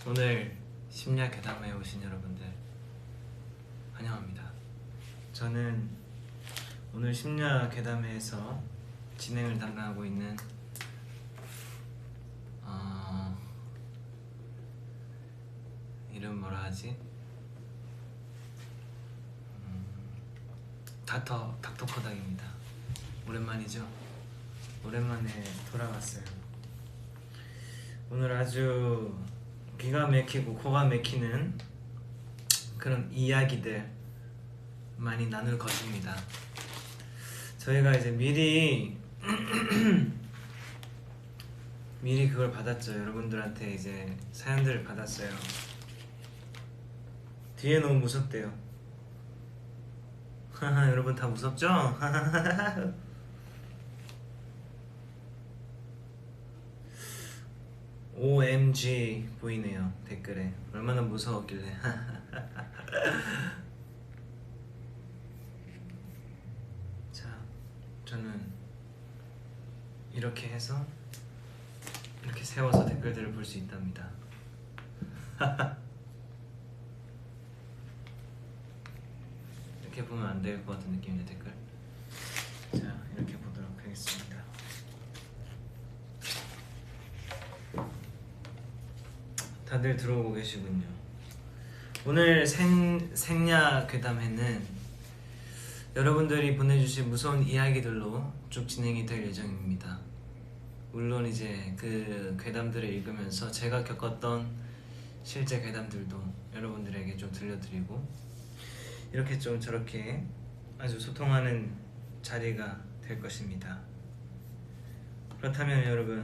오늘 심야 괴담에 오신 여러분들 환영합니다. 저는 오늘 심야 괴담회에서 진행을 담당하고 있는 이름 뭐라 하지? 닥터 코닥입니다. 오랜만이죠? 오랜만에 돌아왔어요. 오늘 아주 기가 막히고 코가 막히는 그런 이야기들 많이 나눌 것입니다. 저희가 이제 미리 그걸 받았죠. 여러분들한테 이제 사연들을 받았어요. 뒤에 너무 무섭대요. 여러분 다 무섭죠? OMG 보이네요. 댓글에 얼마나 무서웠길래. 자, 저는 이렇게 해서 이렇게 세워서 댓글들을 볼 수 있답니다. 이렇게 보면 안 될 것 같은 느낌인데 댓글. 자, 이렇게 보도록 하겠습니다. 다들 들어오고 계시군요. 오늘 생야 괴담회는 여러분들이 보내주신 무서운 이야기들로 쭉 진행이 될 예정입니다. 물론 이제 그 괴담들을 읽으면서 제가 겪었던 실제 괴담들도 여러분들에게 좀 들려드리고 이렇게 좀 저렇게 아주 소통하는 자리가 될 것입니다. 그렇다면 여러분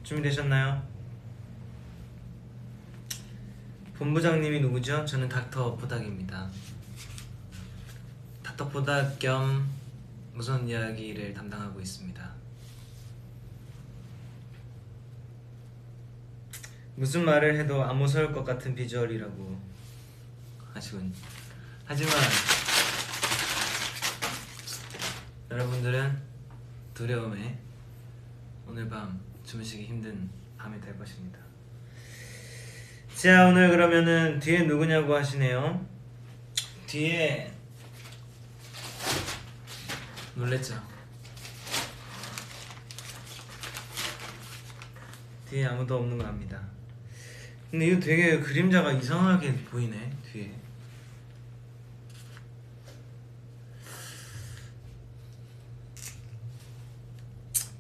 준비되셨나요? 본부장님이 누구죠? 저는 닥터 보닥입니다. 닥터 보닥 겸 무서운 이야기를 담당하고 있습니다. 무슨 말을 해도 안 무서울 것 같은 비주얼이라고 하시군. 하지만 여러분들은 두려움에 오늘 밤 주무시기 힘든 밤이 될 것입니다. 자, 오늘 그러면은 뒤에 누구냐고 하시네요. 뒤에 놀랬죠? 뒤에 아무도 없는 거 압니다. 근데 이거 되게 그림자가 이상하게 보이네. 뒤에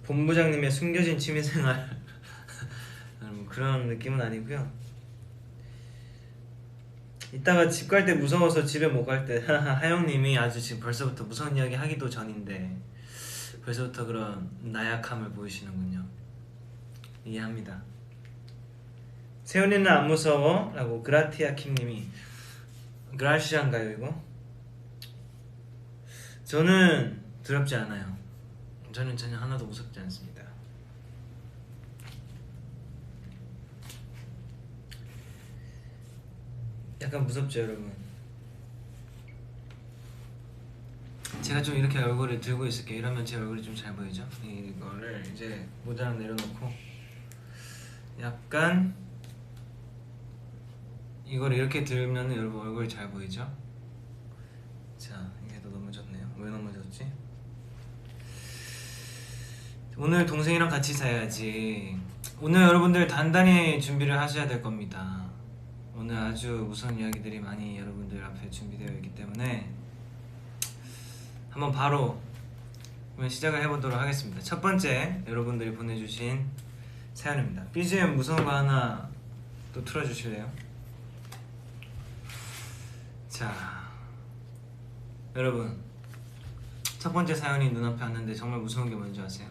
본부장님의 숨겨진 취미생활 그런 느낌은 아니고요. 이따가 집 갈 때 무서워서 집에 못 갈 때 하영님이 아주 지금 벌써부터 무서운 이야기 하기도 전인데 벌써부터 그런 나약함을 보이시는군요. 이해합니다. 세훈이는 안 무서워? 라고 그라티아 킴님이. 그라시안가요 이거? 저는 두렵지 않아요. 저는 전혀 하나도 무섭지 않습니다. 약간 무섭죠 여러분? 제가 좀 이렇게 얼굴을 들고 있을게요. 이러면 제 얼굴이 좀 잘 보이죠? 이거를 이제 모자를 내려놓고 약간 이걸 이렇게 들면 여러분 얼굴이 잘 보이죠? 자, 이게 더 넘어졌네요. 왜 넘어졌지? 오늘 동생이랑 같이 자야지. 오늘 여러분들 단단히 준비를 하셔야 될 겁니다. 오늘 아주 무서운 이야기들이 많이 여러분들 앞에 준비되어 있기 때문에 한번 바로 시작을 해보도록 하겠습니다. 첫 번째 여러분들이 보내주신 사연입니다. BGM 무서운 거 하나 또 틀어주실래요? 자, 여러분 첫 번째 사연이 눈앞에 왔는데 정말 무서운 게 뭔지 아세요?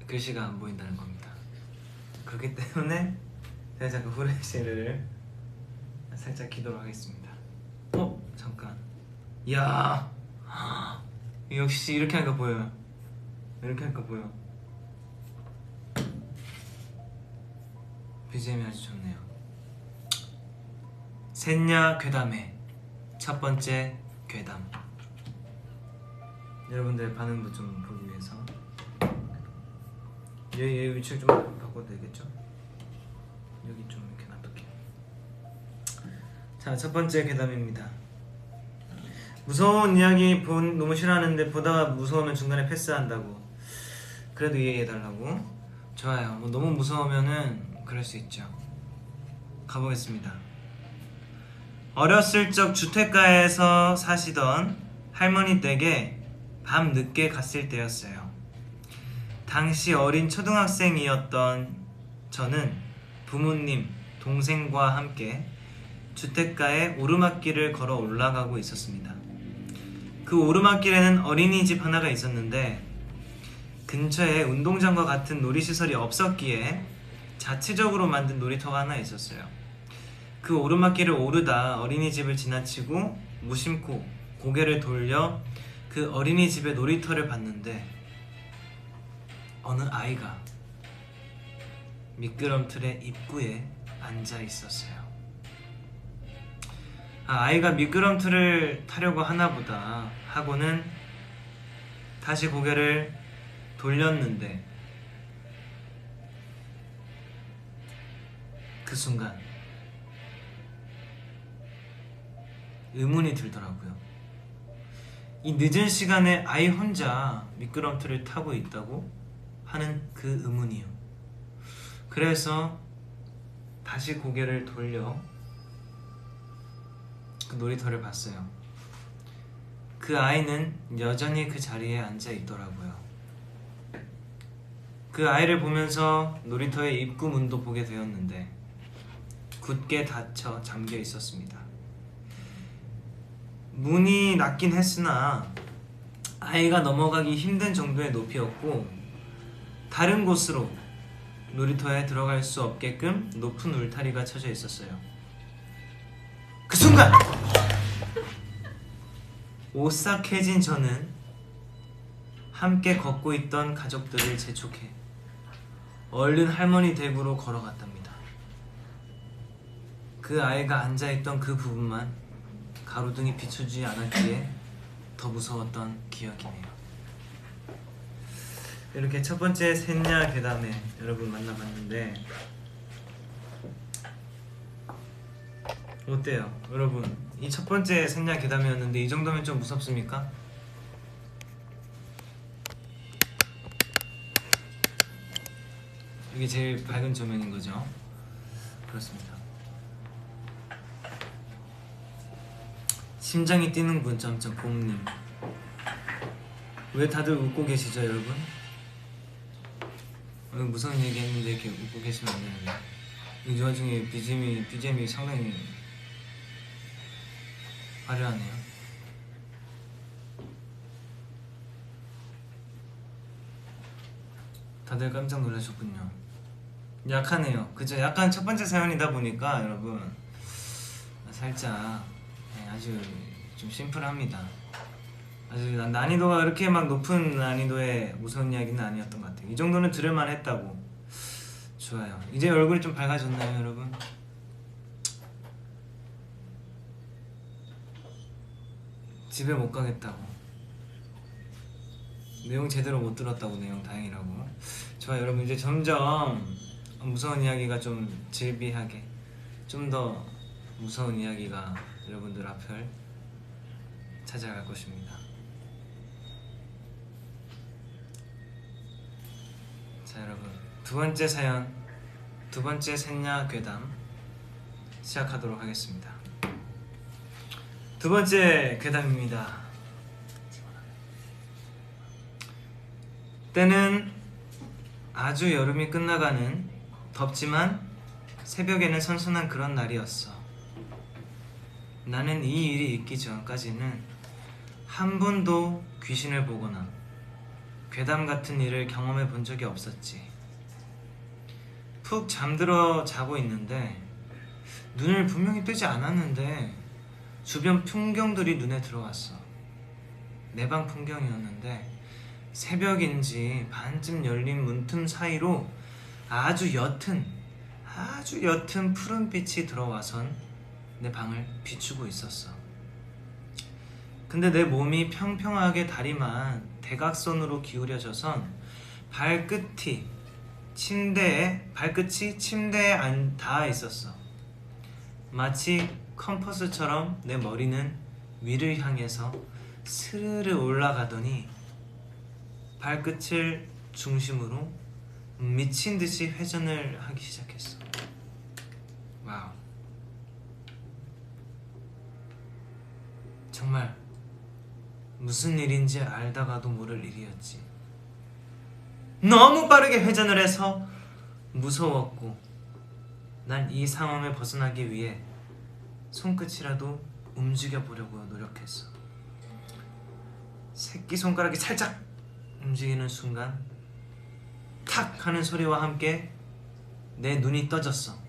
글씨가 안 보인다는 겁니다. 그렇기 때문에 제가 잠깐 후레쉬를 살짝 키도록 하겠습니다. 잠깐. 이야, 역시 이렇게 하니까 보여요. 이렇게 하니까 보여. BGM이 아주 좋네요. 셋냐 괴담회 첫 번째 괴담. 여러분들의 반응도 좀 보기 위해서 얘 위치를 좀 바꿔도 되겠죠? 여기 좀 이렇게 놔둘게요. 자, 첫 번째 괴담입니다. 무서운 이야기 너무 싫어하는데 보다가 무서우면 중간에 패스한다고. 그래도 이해해달라고. 좋아요. 뭐 너무 무서우면은 그럴 수 있죠. 가보겠습니다. 어렸을 적 주택가에서 사시던 할머니 댁에 밤 늦게 갔을 때였어요. 당시 어린 초등학생이었던 저는 부모님, 동생과 함께 주택가에 오르막길을 걸어 올라가고 있었습니다. 그 오르막길에는 어린이집 하나가 있었는데 근처에 운동장과 같은 놀이시설이 없었기에 자체적으로 만든 놀이터가 하나 있었어요. 그 오르막길을 오르다 어린이집을 지나치고 무심코 고개를 돌려 그 어린이집의 놀이터를 봤는데 어느 아이가 미끄럼틀의 입구에 앉아 있었어요. 아이가 미끄럼틀을 타려고 하나보다 하고는 다시 고개를 돌렸는데 그 순간 의문이 들더라고요. 이 늦은 시간에 아이 혼자 미끄럼틀을 타고 있다고 하는 그 의문이요. 그래서 다시 고개를 돌려 그 놀이터를 봤어요. 그 아이는 여전히 그 자리에 앉아 있더라고요. 그 아이를 보면서 놀이터의 입구 문도 보게 되었는데 굳게 닫혀 잠겨 있었습니다. 문이 낮긴 했으나 아이가 넘어가기 힘든 정도의 높이였고 다른 곳으로 놀이터에 들어갈 수 없게끔 높은 울타리가 쳐져 있었어요. 그 순간 오싹해진 저는 함께 걷고 있던 가족들을 재촉해 얼른 할머니 댁으로 걸어갔답니다. 그 아이가 앉아있던 그 부분만 가로등이 비춰주지 않았기에 더 무서웠던 기억이네요. 이렇게 첫 번째 셋냐 괴담에 여러분 만나봤는데 어때요? 여러분 이 첫 번째 셋냐 괴담이었는데 이 정도면 좀 무섭습니까? 이게 제일 밝은 조명인 거죠? 그렇습니다. 심장이 뛰는군 점점 봄님. 왜 다들 웃고 계시죠 여러분? 무서운 얘기 했는데 이렇게 웃고 계시면 안 되는데. 이 와중에 BGM이 상당히 화려하네요. 다들 깜짝 놀라셨군요. 약하네요. 그죠? 약간 첫 번째 사연이다 보니까 여러분 살짝 아주 좀 심플합니다. 아주 난이도가 그렇게 막 높은 난이도의 무서운 이야기는 아니었던 것 같아요. 이 정도는 들을만 했다고. 좋아요. 이제 얼굴이 좀 밝아졌나요 여러분? 집에 못 가겠다고. 내용 제대로 못 들었다고. 내용 다행이라고. 좋아요. 여러분 이제 점점 무서운 이야기가 좀 질비하게 좀 더 무서운 이야기가 여러분들 앞을 찾아갈 것입니다. 자 여러분 두 번째 사연, 두 번째 셋냐 괴담 시작하도록 하겠습니다. 두 번째 괴담입니다. 때는 아주 여름이 끝나가는 덥지만 새벽에는 선선한 그런 날이었어. 나는 이 일이 있기 전까지는 한 번도 귀신을 보거나 괴담 같은 일을 경험해 본 적이 없었지. 푹 잠들어 자고 있는데 눈을 분명히 뜨지 않았는데 주변 풍경들이 눈에 들어왔어. 내 방 풍경이었는데 새벽인지 반쯤 열린 문틈 사이로 아주 옅은 푸른빛이 들어와선 내 방을 비추고 있었어. 근데 내 몸이 평평하게 다리만 대각선으로 기울여져선 발끝이 침대에 닿아 있었어. 마치 컴퍼스처럼 내 머리는 위를 향해서 스르르 올라가더니 발끝을 중심으로 미친 듯이 회전을 하기 시작했어. 와우. 정말 무슨 일인지 알다가도 모를 일이었지. 너무 빠르게 회전을 해서 무서웠고 난 이 상황을 벗어나기 위해 손끝이라도 움직여 보려고 노력했어. 새끼손가락이 살짝 움직이는 순간 탁 하는 소리와 함께 내 눈이 떠졌어.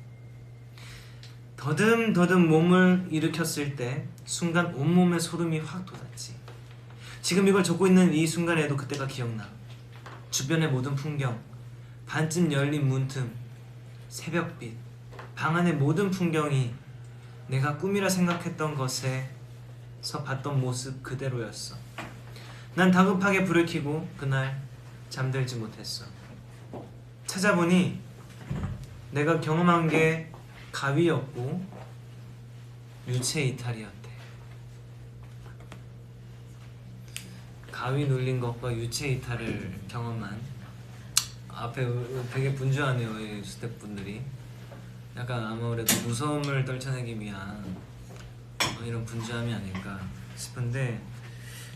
더듬더듬 몸을 일으켰을 때 순간 온몸에 소름이 확 돋았지. 지금 이걸 적고 있는 이 순간에도 그때가 기억나. 주변의 모든 풍경, 반쯤 열린 문틈, 새벽빛, 방 안의 모든 풍경이 내가 꿈이라 생각했던 것에서 봤던 모습 그대로였어. 난 다급하게 불을 켜고 그날 잠들지 못했어. 찾아보니 내가 경험한 게 가위였고 유체 이탈이었대. 가위 눌린 것과 유체 이탈을 경험한, 앞에 되게 분주하네요 이 스태프분들이. 약간 아무래도 무서움을 떨쳐내기 위한 이런 분주함이 아닐까 싶은데,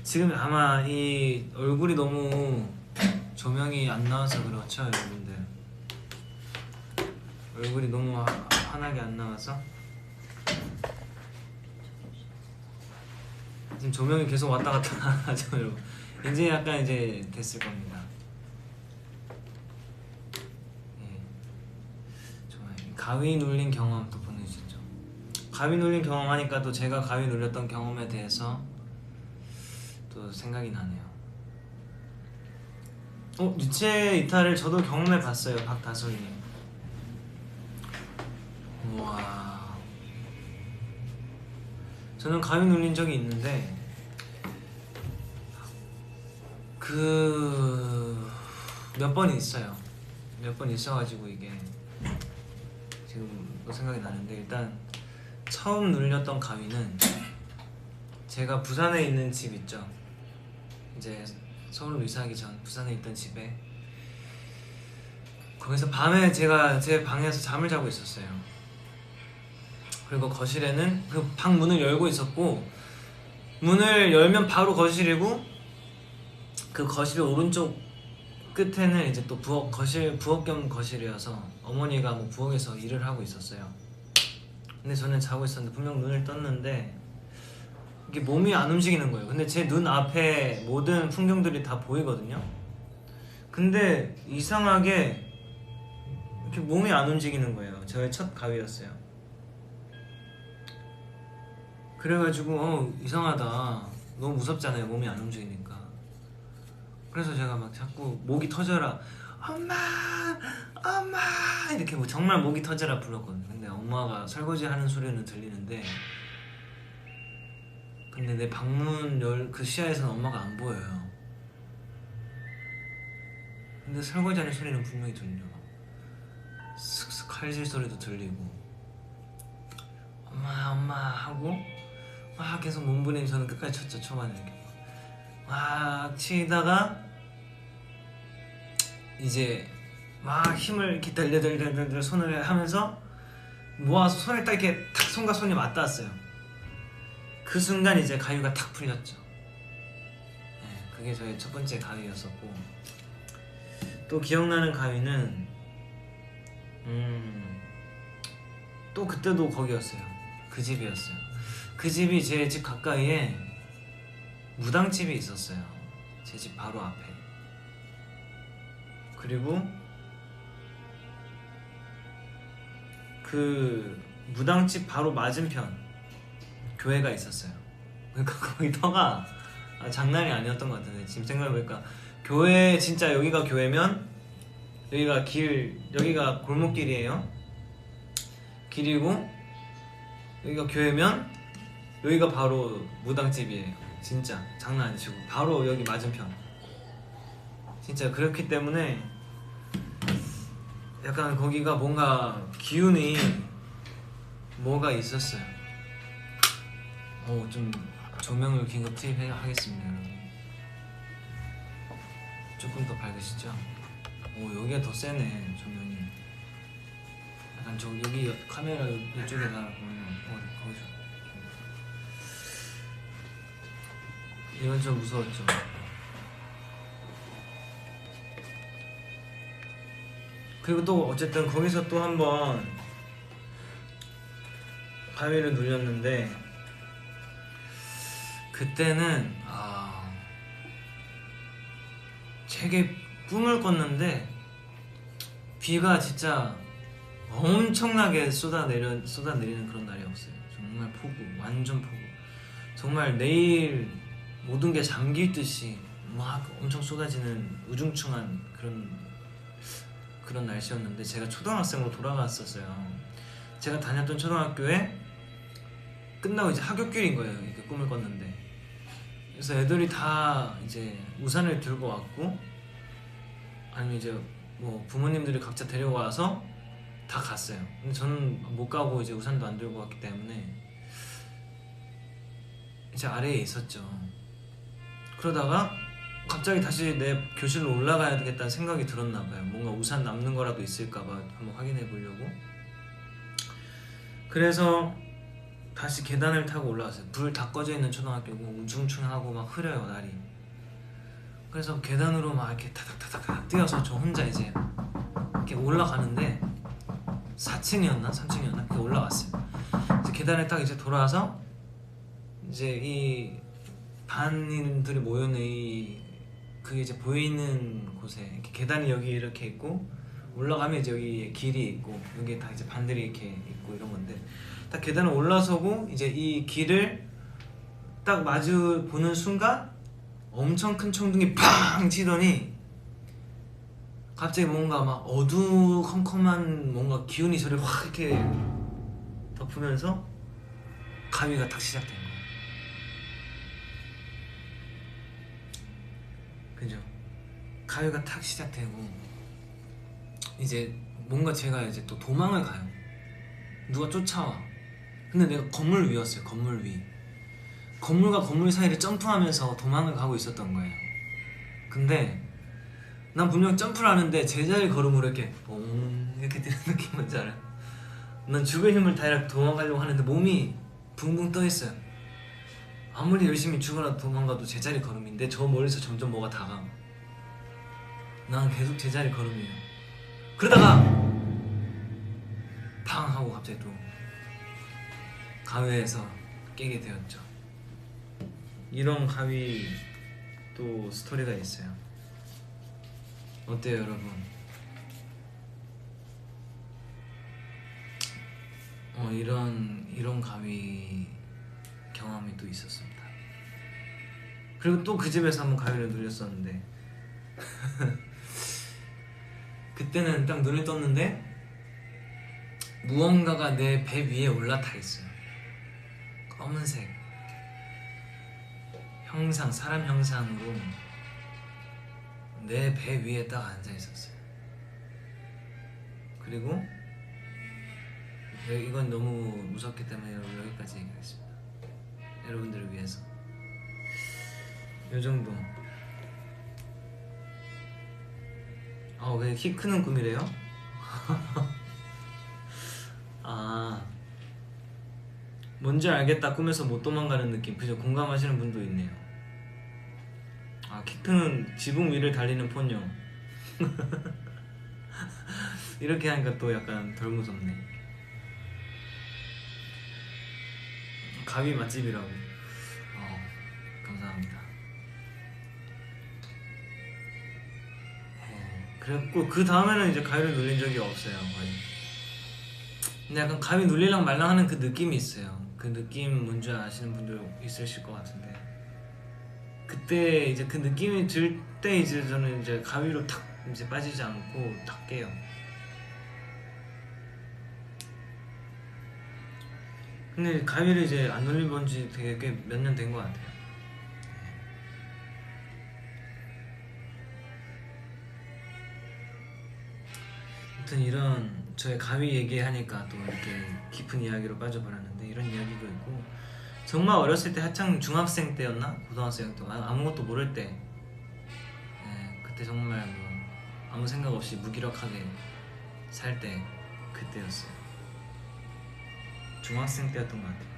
지금 아마 이 얼굴이 너무 조명이 안 나와서 그렇죠 여러분들. 얼굴이 너무 환하게 안 나와서 지금 조명이 계속 왔다 갔다 하죠 여러분. 이제 약간 이제 됐을 겁니다. 예. 좋아요. 가위 눌린 경험 또 보내주셨죠. 가위 눌린 경험 하니까 또 제가 가위 눌렸던 경험에 대해서 또 생각이 나네요. 유체 이탈을 저도 경험해 봤어요. 박다솔님. 우와. 저는 가위 눌린 적이 있는데 몇 번 있어요. 몇 번 있어가지고 이게 지금 또 생각이 나는데, 일단 처음 눌렸던 가위는 제가 부산에 있는 집 있죠. 이제 서울로 이사하기 전 부산에 있던 집에, 거기서 밤에 제가 제 방에서 잠을 자고 있었어요. 그리고 거실에는 그 방 문을 열고 있었고, 문을 열면 바로 거실이고, 그 거실 오른쪽 끝에는 이제 또 부엌 겸 거실이어서 어머니가 뭐 부엌에서 일을 하고 있었어요. 근데 저는 자고 있었는데 분명 눈을 떴는데 이게 몸이 안 움직이는 거예요. 근데 제 눈 앞에 모든 풍경들이 다 보이거든요. 근데 이상하게 이렇게 몸이 안 움직이는 거예요. 저의 첫 가위였어요. 그래가지고 이상하다, 너무 무섭잖아요 몸이 안 움직이니까. 그래서 제가 막 자꾸 목이 터져라 엄마 엄마 이렇게 뭐 정말 목이 터져라 불렀거든요. 근데 엄마가 설거지 하는 소리는 들리는데, 근데 내 방문 그 시야에서는 엄마가 안 보여요. 근데 설거지 하는 소리는 분명히 들려. 슥슥 칼질 소리도 들리고, 엄마 엄마 하고 막 계속 몸부림. 저는 끝까지 쳤죠. 초반에 이렇게 막 치다가 이제 막 힘을 이렇게 들려 손을 하면서 모아서 손을 딱 이렇게 탁 손과 손이 맞닿았어요. 그 순간 이제 가위가 탁 풀렸죠. 네, 그게 저의 첫 번째 가위였었고, 또 기억나는 가위는 또 그때도 거기였어요. 그 집이었어요. 그 집이 제 집 가까이에 무당집이 있었어요. 제 집 바로 앞에. 그리고 그 무당집 바로 맞은편 교회가 있었어요. 그러니까 거기 터가 장난이 아니었던 것 같은데, 지금 생각해보니까 교회, 진짜 여기가 교회면 여기가 여기가 골목길이에요. 길이고 여기가 교회면 여기가 바로 무당집이에요. 진짜 장난 아니시고 바로 여기 맞은편. 진짜 그렇기 때문에 약간 거기가 뭔가 기운이 뭐가 있었어요. 좀 조명을 긴급 투입하겠습니다 여러분. 조금 더 밝으시죠? 여기가 더 세네 조명이. 약간 여기 카메라 이쪽에다 보면 거기서 이건 좀 무서웠죠. 그리고 또 어쨌든 거기서 또 한번 가위를 눌렸는데 그때는 되게 꿈을 꿨는데 비가 진짜 엄청나게 쏟아내리는 그런 날이었어요. 정말 폭우, 완전 폭우. 정말 내일 모든 게 잠길 듯이 막 엄청 쏟아지는 우중충한 그런 날씨였는데 제가 초등학생으로 돌아갔었어요. 제가 다녔던 초등학교에 끝나고 이제 하굣길인 거예요. 이렇게 꿈을 꿨는데. 그래서 애들이 다 이제 우산을 들고 왔고 아니면 이제 뭐 부모님들이 각자 데려와서 다 갔어요. 근데 저는 못 가고 이제 우산도 안 들고 왔기 때문에 이제 아래에 있었죠. 그러다가 갑자기 다시 내 교실로 올라가야 되겠다는 생각이 들었나 봐요. 뭔가 우산 남는 거라도 있을까 봐 한번 확인해 보려고. 그래서 다시 계단을 타고 올라왔어요. 불 다 꺼져 있는 초등학교고 우중충하고 막 흐려요 날이. 그래서 계단으로 막 이렇게 타닥타닥 뛰어서 저 혼자 이제 이렇게 올라가는데 4층이었나 3층이었나 그렇게 올라갔어요. 이제 계단에 딱 이제 돌아와서 이제 이 반인들이 모여있는 그게 이제 보이는 곳에 이렇게 계단이 여기 이렇게 있고 올라가면 이제 여기 길이 있고 여기 다 이제 반들이 이렇게 있고 이런 건데 딱 계단을 올라서고 이제 이 길을 딱 마주 보는 순간 엄청 큰 청둥이 팡 치더니 갑자기 뭔가 막 어두컴컴한 뭔가 기운이 저를 확 이렇게 덮으면서 가위가 딱 시작된 거예요. 그죠? 가위가 탁 시작되고 이제 뭔가 제가 이제 또 도망을 가요. 누가 쫓아와. 근데 내가 건물 위였어요. 건물 위. 건물과 건물 사이를 점프하면서 도망을 가고 있었던 거예요. 근데 난 분명 점프를 하는데 제자리 걸음으로 이렇게 이렇게 뛰는 느낌 뭔지 알아요? 난 죽을 힘을 다해 도망가려고 하는데 몸이 붕붕 떠 있어요. 아무리 열심히 죽어라 도망가도 제자리 걸음인데 저 멀리서 점점 뭐가 다가와. 난 계속 제자리 걸음이에요. 그러다가 팡 하고 갑자기 또 가위에서 깨게 되었죠. 이런 가위 또 스토리가 있어요. 어때요 여러분? 이런 가위 경험이 또 있었습니다. 그리고 또 그 집에서 한번 가위를 눌렸었는데 그때는 딱 눈을 떴는데 무언가가 내 배 위에 올라타 있어요. 검은색 형상, 사람 형상으로 내 배 위에 딱 앉아 있었어요. 그리고 이건 너무 무섭기 때문에 여기까지 얘기하겠습니다. 여러분들을 위해서 요 정도. 왜 키 크는 꿈이래요? 뭔지 알겠다. 꿈에서 못 도망가는 느낌. 그죠? 공감하시는 분도 있네요. 키 크는 지붕 위를 달리는 폰요. 이렇게 하니까 또 약간 덜 무섭네. 가위 맛집이라고. 감사합니다. 그래갖고 그 다음에는 이제 가위를 눌린 적이 없어요 거의. 근데 약간 가위 눌리랑 말랑 하는 그 느낌이 있어요. 그 느낌 뭔지 아시는 분들 있으실 것 같은데 그때 이제 그 느낌이 들 때 이제 저는 이제 가위로 탁 이제 빠지지 않고 탁 깨요. 근데 가위를 이제 안 눌린 건지 되게 꽤 몇 년 된 것 같아요. 아무튼 이런 저의 가위 얘기하니까 또 이렇게 깊은 이야기로 빠져버렸는데 이런 이야기도 있고 정말 어렸을 때 한창 중학생 때였나? 고등학생 때 아무것도 모를 때 그때 정말 뭐 아무 생각 없이 무기력하게 살 때 그때였어요. 중학생 때였던 것 같아요.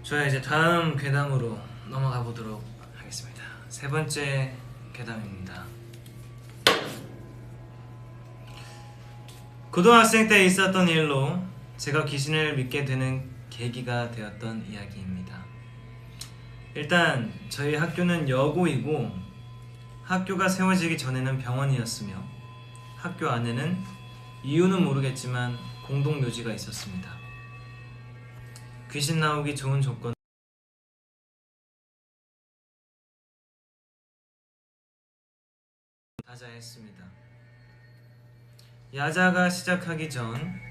저야 이제 다음 괴담으로 넘어가 보도록 하겠습니다. 세 번째 괴담입니다. 고등학생 때 있었던 일로 제가 귀신을 믿게 되는 계기가 되었던 이야기입니다. 일단 저희 학교는 여고이고 학교가 세워지기 전에는 병원이었으며 학교 안에는 이유는 모르겠지만 공동묘지가 있었습니다. 귀신 나오기 좋은 조건 다자했습니다. 야자가 시작하기 전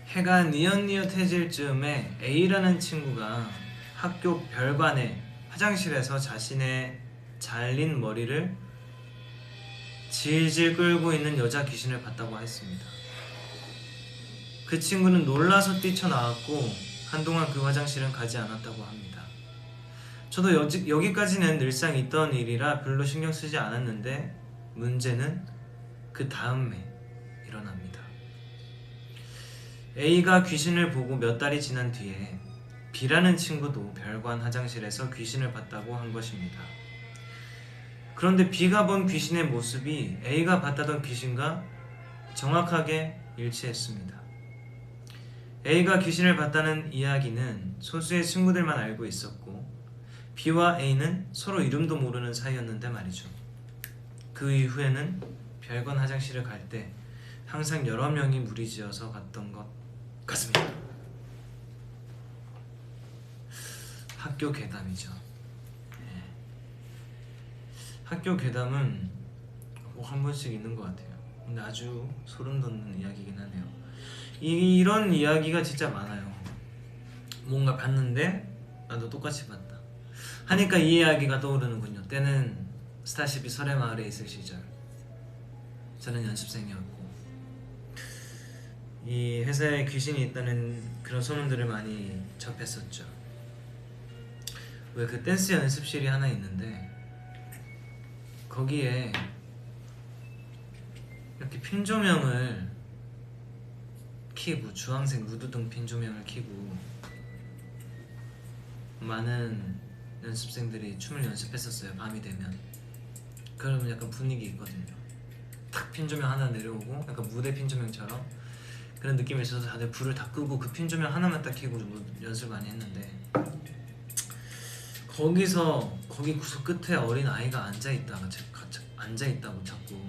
해가 뉘엿뉘엿해질 즈음에 A라는 친구가 학교 별관의 화장실에서 자신의 잘린 머리를 질질 끌고 있는 여자 귀신을 봤다고 했습니다. 그 친구는 놀라서 뛰쳐나왔고 한동안 그 화장실은 가지 않았다고 합니다. 저도 여기까지는 늘상 있던 일이라 별로 신경 쓰지 않았는데 문제는 그 다음에 일어납니다. A가 귀신을 보고 몇 달이 지난 뒤에 B라는 친구도 별관 화장실에서 귀신을 봤다고 한 것입니다. 그런데 B가 본 귀신의 모습이 A가 봤다던 귀신과 정확하게 일치했습니다. A가 귀신을 봤다는 이야기는 소수의 친구들만 알고 있었고 B와 A는 서로 이름도 모르는 사이였는데 말이죠. 그 이후에는 별관 화장실을 갈 때 항상 여러 명이 무리지어서 갔던 것 같습니다. 학교 괴담이죠. 학교 괴담은 꼭 한 번씩 있는 것 같아요. 근데 아주 소름 돋는 이야기이긴 하네요. 이런 이야기가 진짜 많아요. 뭔가 봤는데 나도 똑같이 봤다 하니까 이 이야기가 떠오르는군요. 때는 스타쉽이 설해마을에 있을 시절 저는 연습생이었고 이 회사에 귀신이 있다는 그런 소문들을 많이 접했었죠. 왜 그 댄스 연습실이 하나 있는데 거기에 이렇게 핀 조명을 켜고 주황색 무드등 핀 조명을 켜고 많은 연습생들이 춤을 연습했었어요. 밤이 되면 그러면 약간 분위기 있거든요. 탁 핀 조명 하나 내려오고 약간 무대 핀 조명처럼 그런 느낌이 있어서 다들 불을 다 끄고 그 핀 조명 하나만 딱 켜고 연습 많이 했는데 거기 구석 끝에 어린 아이가 앉아있다고 자꾸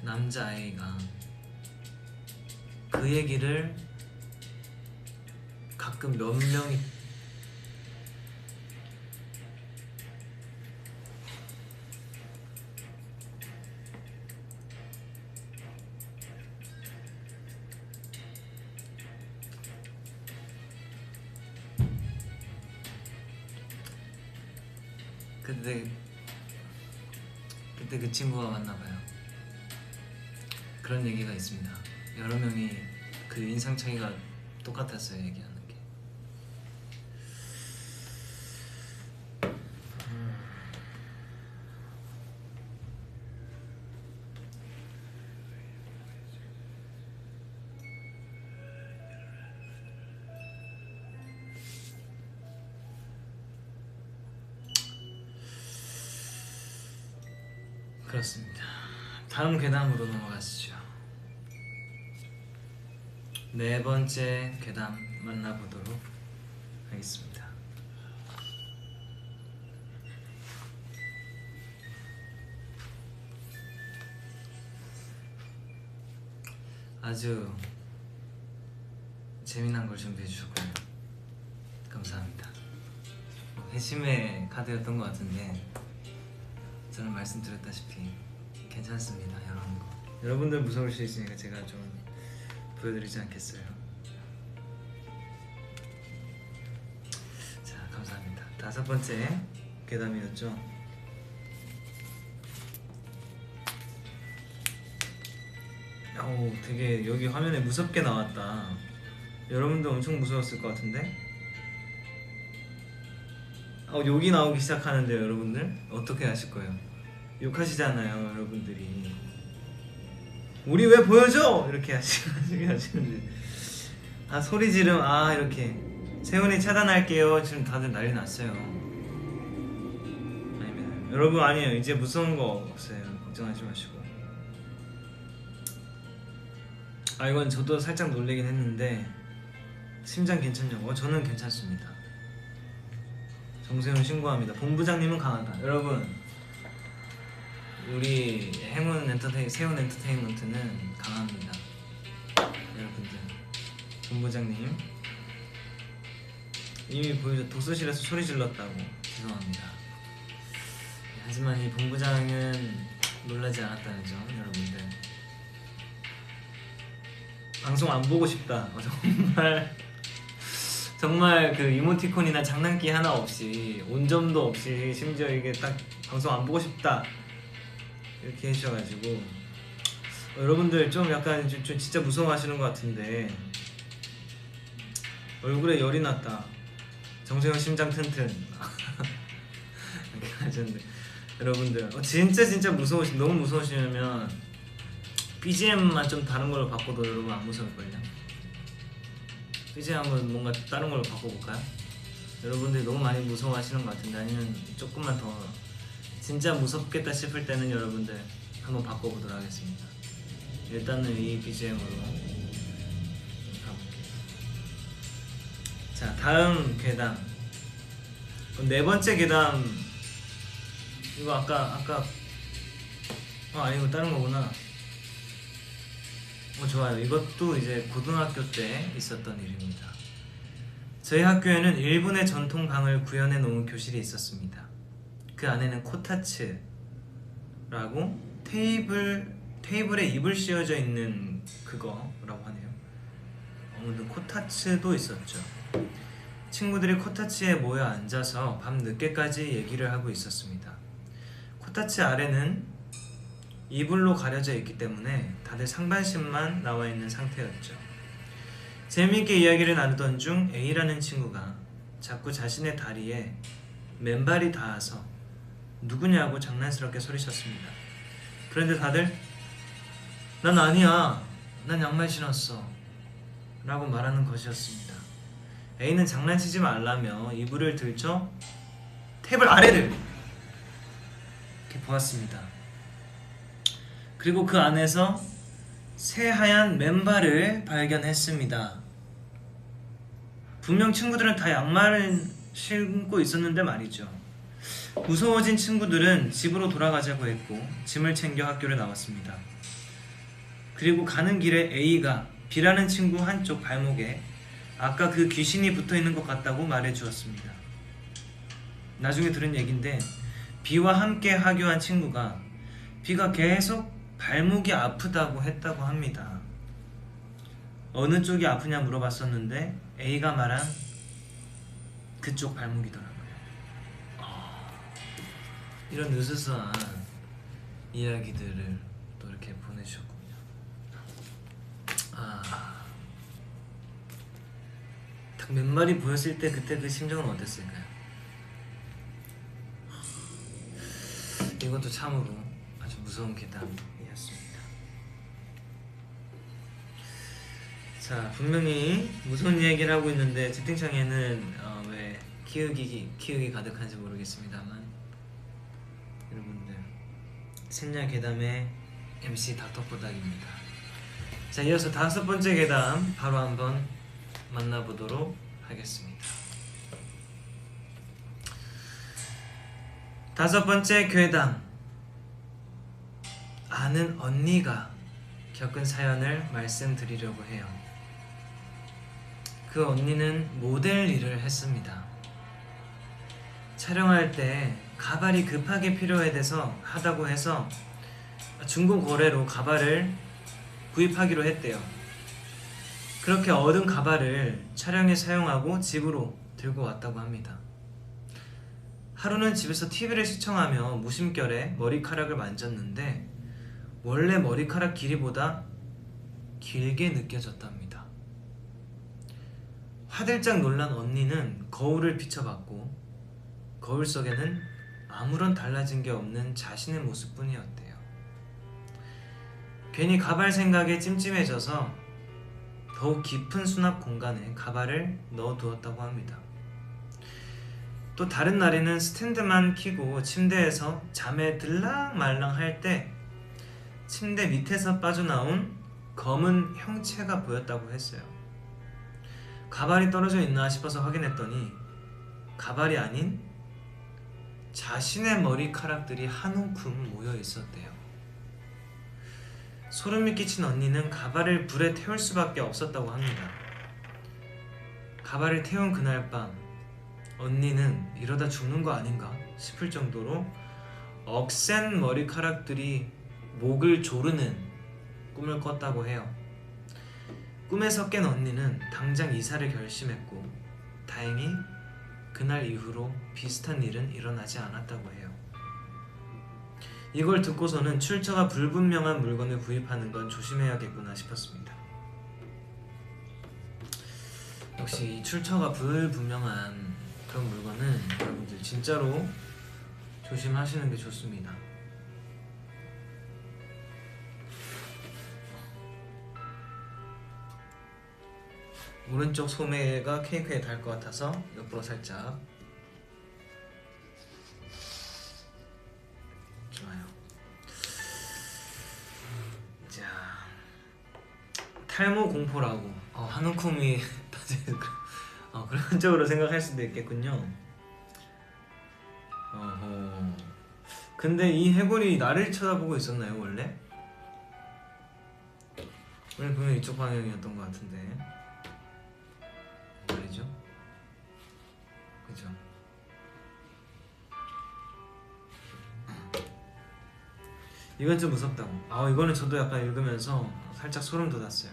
남자아이가 그 얘기를 가끔 몇 명이 그때 그 친구가 왔나봐요. 그런 얘기가 있습니다. 여러 명이 그 인상 차이가 똑같았어요. 얘기하는 게. 그렇습니다. 다음 괴담으로 넘어가시죠. 네 번째 괴담 만나보도록 하겠습니다. 아주 재미난 걸 준비해 주셨고요. 감사합니다. 회심의 카드였던 것 같은데 저는 말씀드렸다시피 괜찮습니다. 여러분들 무서울 수 있으니까 제가 좀 보여드리지 않겠어요. 자, 감사합니다. 다섯 번째 괴담이었죠. 오, 되게 여기 화면에 무섭게 나왔다. 여러분도 엄청 무서웠을 것 같은데? 욕이 나오기 시작하는데요, 여러분들? 어떻게 하실 거예요? 욕하시잖아요, 여러분들이. 우리 왜 보여줘? 이렇게 하시는데. 소리 지름, 이렇게. 세훈이 차단할게요. 지금 다들 난리 났어요. 아닙니다. 여러분, 아니에요. 이제 무서운 거 없어요. 걱정하지 마시고. 이건 저도 살짝 놀래긴 했는데, 심장 괜찮냐고? 저는 괜찮습니다. 정세훈 신고합니다. 본부장님은 강하다. 여러분, 우리 세훈 엔터테인먼트는 강합니다. 여러분들, 본부장님 이미 독서실에서 소리 질렀다고. 죄송합니다. 하지만 이 본부장은 놀라지 않았다는 점, 여러분들. 방송 안 보고 싶다. 정말 그 이모티콘이나 장난기 하나 없이, 온점도 없이, 심지어 이게 딱 방송 안 보고 싶다 이렇게 해주셔가지고 여러분들 좀 약간 좀 진짜 무서워하시는 것 같은데, 얼굴에 열이 났다. 정세영 심장 튼튼 이렇게 하셨는데, 여러분들 진짜 너무 무서우시면 BGM만 좀 다른 걸로 바꿔도 여러분 안 무서울걸요? BGM 한번 뭔가 다른 걸로 바꿔볼까요? 여러분들이 너무 많이 무서워하시는 것 같은데, 아니면 조금만 더 진짜 무섭겠다 싶을 때는 여러분들 한번 바꿔보도록 하겠습니다. 일단은 이 BGM으로 가볼게요. 자, 다음 괴담. 네 번째 괴담. 이거 아까 이거 다른 거구나. 좋아요. 이것도 이제 고등학교 때 있었던 일입니다. 저희 학교에는 일본의 전통 방을 구현해 놓은 교실이 있었습니다. 그 안에는 코타츠라고 테이블에 이불 씌워져 있는 그거라고 하네요. 아무튼 코타츠도 있었죠. 친구들이 코타츠에 모여 앉아서 밤 늦게까지 얘기를 하고 있었습니다. 코타츠 아래는 이불로 가려져 있기 때문에 다들 상반신만 나와 있는 상태였죠. 재미있게 이야기를 나누던 중 A라는 친구가 자꾸 자신의 다리에 맨발이 닿아서 누구냐고 장난스럽게 소리쳤습니다. 그런데 다들 난 아니야, 난 양말 신었어 라고 말하는 것이었습니다. A는 장난치지 말라며 이불을 들쳐 테이블 아래를 이렇게 보았습니다. 그리고 그 안에서 새하얀 맨발을 발견했습니다. 분명 친구들은 다 양말을 신고 있었는데 말이죠. 무서워진 친구들은 집으로 돌아가자고 했고 짐을 챙겨 학교를 나왔습니다. 그리고 가는 길에 A가 B라는 친구 한쪽 발목에 아까 그 귀신이 붙어있는 것 같다고 말해주었습니다. 나중에 들은 얘긴데, B와 함께 하교한 친구가 B가 계속 발목이 아프다고 했다고 합니다. 어느 쪽이 아프냐 물어봤었는데 A가 말한 그쪽 발목이더라고요. 이런 으스스한 이야기들을 또 이렇게 보내주셨군요. 딱 맨발이 보였을 때 그때 그 심정은 어땠을까요? 이것도 참으로 아주 무서운 괴담이었습니다. 자, 분명히 무서운 이야기를 하고 있는데 채팅창에는 왜 키읔이 가득한지 모르겠습니다만, 여러분들, 생략 괴담의 MC 닥터포닥입니다. 자, 이어서 다섯 번째 괴담 바로 한번 만나보도록 하겠습니다. 다섯 번째 괴담. 아는 언니가 겪은 사연을 말씀드리려고 해요. 그 언니는 모델 일을 했습니다. 촬영할 때 가발이 급하게 하다고 해서 중고 거래로 가발을 구입하기로 했대요. 그렇게 얻은 가발을 촬영에 사용하고 집으로 들고 왔다고 합니다. 하루는 집에서 TV를 시청하며 무심결에 머리카락을 만졌는데 원래 머리카락 길이보다 길게 느껴졌답니다. 화들짝 놀란 언니는 거울을 비춰봤고 거울 속에는 아무런 달라진 게 없는 자신의 모습뿐이었대요. 괜히 가발 생각에 찜찜해져서 더욱 깊은 수납 공간에 가발을 넣어두었다고 합니다. 또 다른 날에는 스탠드만 켜고 침대에서 잠에 들락말락 할 때 침대 밑에서 빠져나온 검은 형체가 보였다고 했어요. 가발이 떨어져 있나 싶어서 확인했더니 가발이 아닌 자신의 머리카락들이 한 움큼 모여 있었대요. 소름이 끼친 언니는 가발을 불에 태울 수밖에 없었다고 합니다. 가발을 태운 그날 밤 언니는 이러다 죽는 거 아닌가 싶을 정도로 억센 머리카락들이 목을 조르는 꿈을 꿨다고 해요. 꿈에서 깬 언니는 당장 이사를 결심했고 다행히 그날 이후로 비슷한 일은 일어나지 않았다고 해요. 이걸 듣고서는 출처가 불분명한 물건을 구입하는 건 조심해야겠구나 싶었습니다. 역시 이 출처가 불분명한 그런 물건은 여러분들 진짜로 조심하시는 게 좋습니다. 오른쪽 소매가 케이크에 닿을 것 같아서 옆으로 살짝. 좋아요. 자, 탈모 공포라고 한 움큼이 그런 쪽으로 생각할 수도 있겠군요. 근데 이 해골이 나를 쳐다보고 있었나요 원래? 원래 분명 이쪽 방향이었던 것 같은데 말이죠. 그죠? 이건 좀 무섭다고. 이거는 저도 약간 읽으면서 살짝 소름 돋았어요.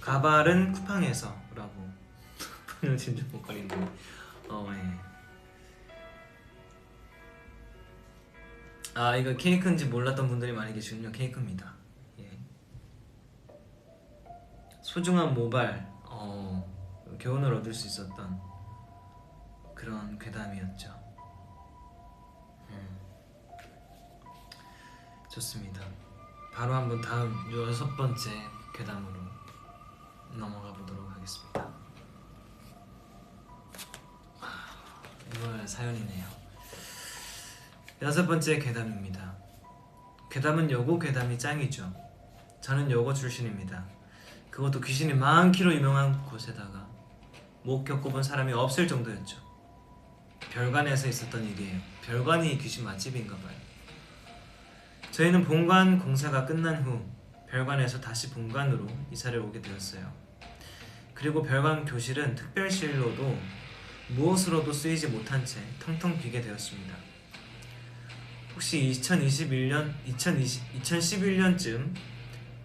가발은 쿠팡에서 라고. 진짜 못 걸리네. 예. 이거 케이크인지 몰랐던 분들이 많이 계시군요. 케이크입니다. 예. 소중한 모발. 교훈을 얻을 수 있었던 그런 괴담이었죠. 좋습니다. 바로 한번 다음 6번째 괴담으로 넘어가 보도록 하겠습니다. 이번 사연이네요. 6번째 괴담입니다. 괴담은 여고 괴담이 짱이죠. 저는 여고 출신입니다. 그것도 귀신이 많기로 유명한 곳에다가 못 겪어본 사람이 없을 정도였죠. 별관에서 있었던 일이에요. 별관이 귀신 맛집인가봐요. 저희는 본관 공사가 끝난 후 별관에서 다시 본관으로 이사를 오게 되었어요. 그리고 별관 교실은 특별실로도 무엇으로도 쓰이지 못한 채 텅텅 비게 되었습니다. 혹시 2011년쯤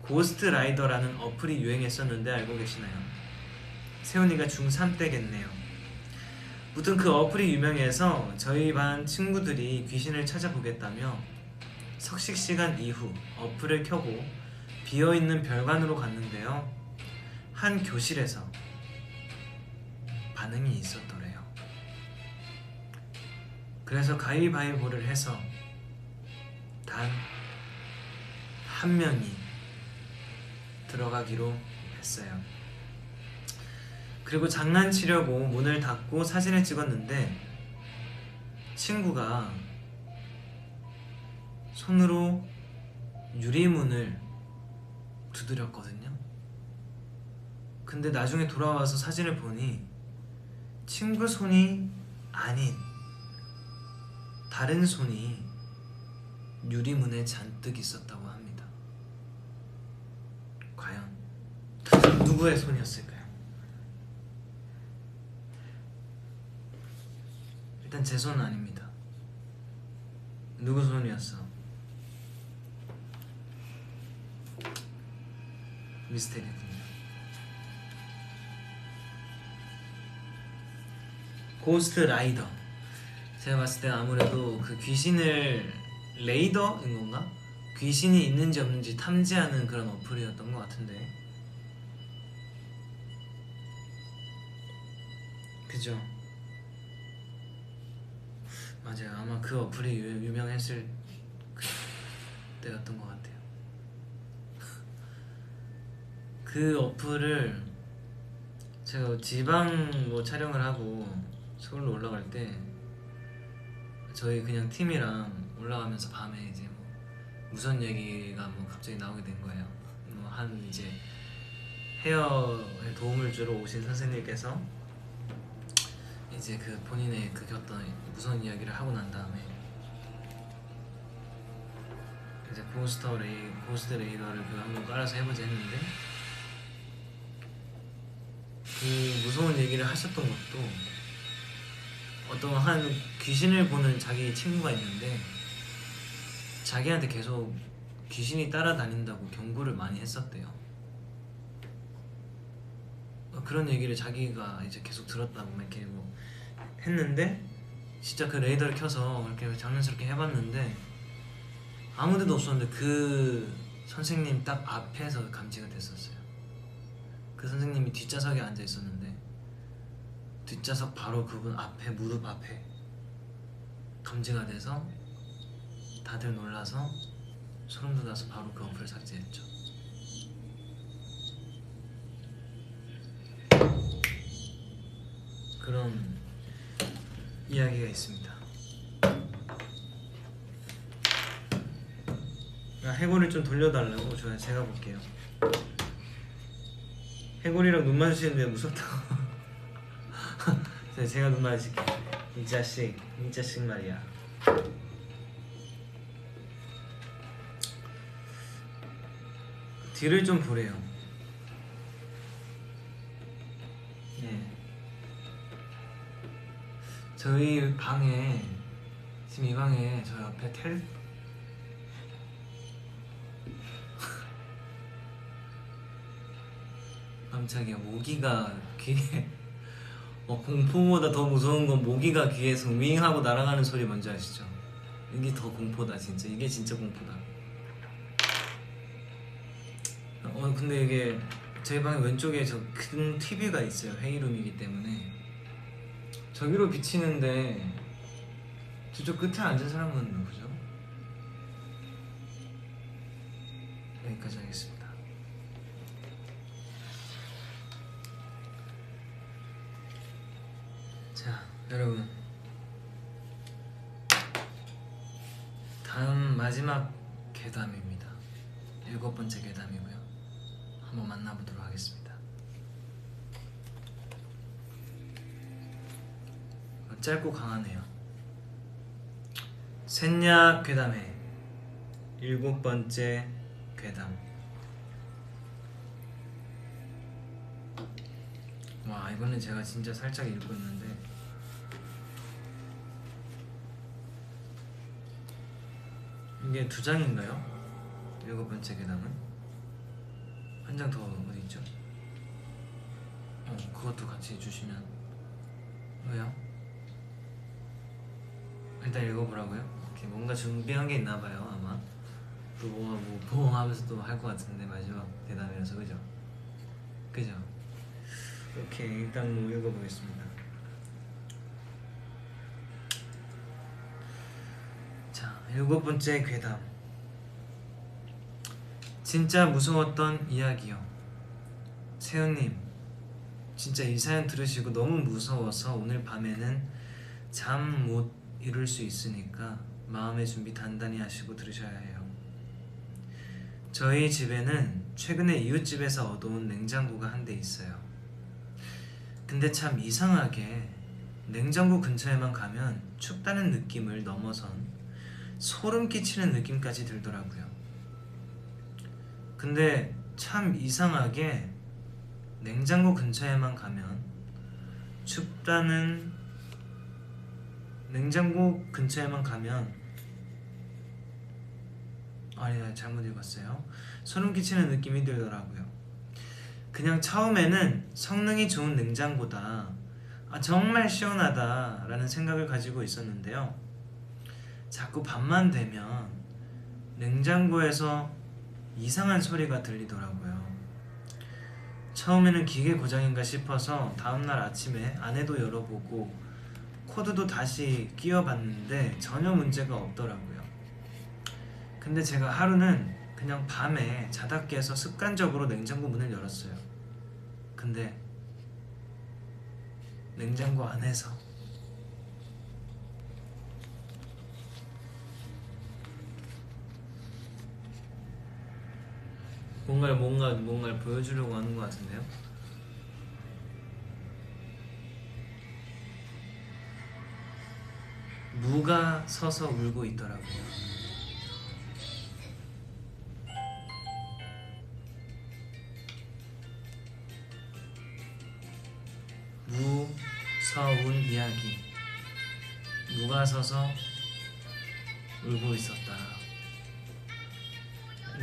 고스트 라이더라는 어플이 유행했었는데 알고 계시나요? 세훈이가 중3 때겠네요. 무튼 그 어플이 유명해서 저희 반 친구들이 귀신을 찾아보겠다며 석식 시간 이후 어플을 켜고 비어있는 별관으로 갔는데요. 한 교실에서 반응이 있었더래요. 그래서 가위바위보를 해서 단 한 명이 들어가기로 했어요. 그리고 장난치려고 문을 닫고 사진을 찍었는데 친구가 손으로 유리문을 두드렸거든요. 근데 나중에 돌아와서 사진을 보니 친구 손이 아닌 다른 손이 유리문에 잔뜩 있었다고 합니다. 과연 누구의 손이었을까요? 일단 제 손은 아닙니다. 누구 손이었어? 미스테리군요. 고스트 라이더. 제가 봤을 때 아무래도 그 귀신을 레이더인 건가? 귀신이 있는지 없는지 탐지하는 그런 어플이었던 것 같은데. 그죠? 맞아요. 아마 그 어플이 유명했을 때였던 것 같아요. 그 어플을 제가 지방 뭐 촬영을 하고 서울로 올라갈 때 저희 그냥 팀이랑 올라가면서 밤에 이제 뭐 무선 얘기가 뭐 갑자기 나오게 된 거예요. 뭐 한 이제 헤어에 도움을 주러 오신 선생님께서 이제 그 본인의 그 겪던 무서운 이야기를 하고 난 다음에 이제 고스트 레이더를 그 한번 깔아서 해보자 했는데 그 무서운 얘기를 하셨던 것도 어떤 한 귀신을 보는 자기 친구가 있는데 자기한테 계속 귀신이 따라다닌다고 경고를 많이 했었대요. 그런 얘기를 자기가 이제 계속 들었다고 이렇게 뭐 했는데 진짜 그 레이더를 켜서 이렇게 장난스럽게 해봤는데 아무데도 없었는데 그 선생님 딱 앞에서 감지가 됐었어요. 그 선생님이 뒷좌석에 앉아 있었는데 뒷좌석 바로 그분 앞에 무릎 앞에 감지가 돼서 다들 놀라서 소름 돋아서 바로 그 어플을 삭제했죠. 그런 이야기가 있습니다. 해골을 좀 돌려달라고 제가 볼게요. 해골이랑 눈 마주치는데 무섭다고. 제가 눈 마주칠게요. 이 자식 말이야. 뒤를 좀 보래요. 예. 저희 방에 지금 이 방에 저 옆에 깜짝이야. 모기가 귀에 공포보다 더 무서운 건 모기가 귀에서 윙하고 날아가는 소리 뭔지 아시죠? 이게 더 공포다 진짜. 이게 진짜 공포다. 근데 이게 저희 방 왼쪽에 저 큰 TV가 있어요. 회의룸이기 때문에 저기로 비치는데 저쪽 끝에 앉은 사람은 누구죠? 여기까지 하겠습니다. 자, 여러분 다음 마지막 괴담입니다. 7번째 괴담이고요. 한번 만나보도록 하겠습니다. 짧고 강하네요. 셋냐 괴담의 7번째 괴담. 와, 이거는 제가 진짜 살짝 읽고 있는데 이게 2장인가요? 7번째 괴담은? 한 장 더 어디 있죠? 그것도 같이 주시면. 왜요? 일단 읽어보라고요? 이렇게 뭔가 준비한 게 있나봐요. 아마 또 뭐 보험 하면서 또 할 것 같은데 마지막 대담이라서. 그죠? 오케이, 일단 뭐 읽어보겠습니다. 자, 7번째 괴담. 진짜 무서웠던 이야기요. 세훈님, 진짜 이 사연 들으시고 너무 무서워서 오늘 밤에는 잠 못 이룰 수 있으니까 마음의 준비 단단히 하시고 들으셔야 해요. 저희 집에는 최근에 이웃집에서 얻어온 냉장고가 한 대 있어요. 근데 참 이상하게 냉장고 근처에만 가면 춥다는 느낌을 넘어선 소름 끼치는 느낌까지 들더라고요. 근데 참 이상하게 냉장고 근처에만 가면 아니, 잘못 읽었어요. 소름 끼치는 느낌이 들더라고요. 그냥 처음에는 성능이 좋은 냉장고다, 정말 시원하다 라는 생각을 가지고 있었는데요. 자꾸 밤만 되면 냉장고에서 이상한 소리가 들리더라고요. 처음에는 기계 고장인가 싶어서 다음날 아침에 아내도 열어보고 코드도 다시 끼워봤는데 전혀 문제가 없더라고요. 근데 제가 하루는 그냥 밤에 자다 깨서 습관적으로 냉장고 문을 열었어요. 근데 냉장고 안에서 뭔가를 보여주려고 하는 것 같은데요? 무가 서서 울고 있더라고요. 무서운 이야기. 무가 서서 울고 있었다.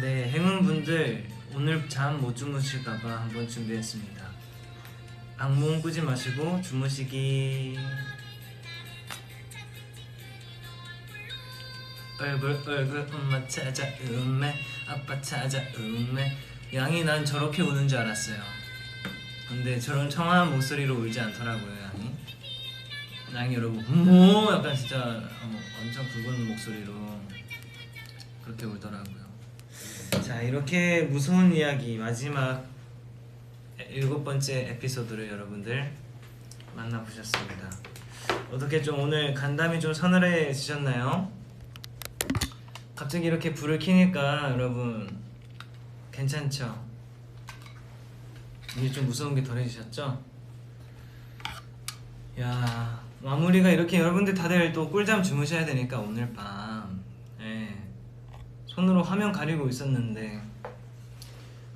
네, 행운분들 오늘 잠 못 주무실까봐 한번 준비했습니다. 악몽 꾸지 마시고 주무시기. 얼굴 엄마 찾아 음메 아빠 찾아 음메. 양이 난 저렇게 우는 줄 알았어요. 근데 저런 청아한 목소리로 울지 않더라고요. 양이 여러분 뭐 약간 진짜 엄청 굵은 목소리로 그렇게 울더라고요. 자, 이렇게 무서운 이야기 마지막 7번째 에피소드를 여러분들 만나보셨습니다. 어떻게 좀 오늘 간담이 좀 서늘해지셨나요? 갑자기 이렇게 불을 켜니까 여러분 괜찮죠? 이제 좀 무서운 게 덜해지셨죠? 야, 마무리가 이렇게 여러분들 다들 또 꿀잠 주무셔야 되니까 오늘 밤 손으로 화면 가리고 있었는데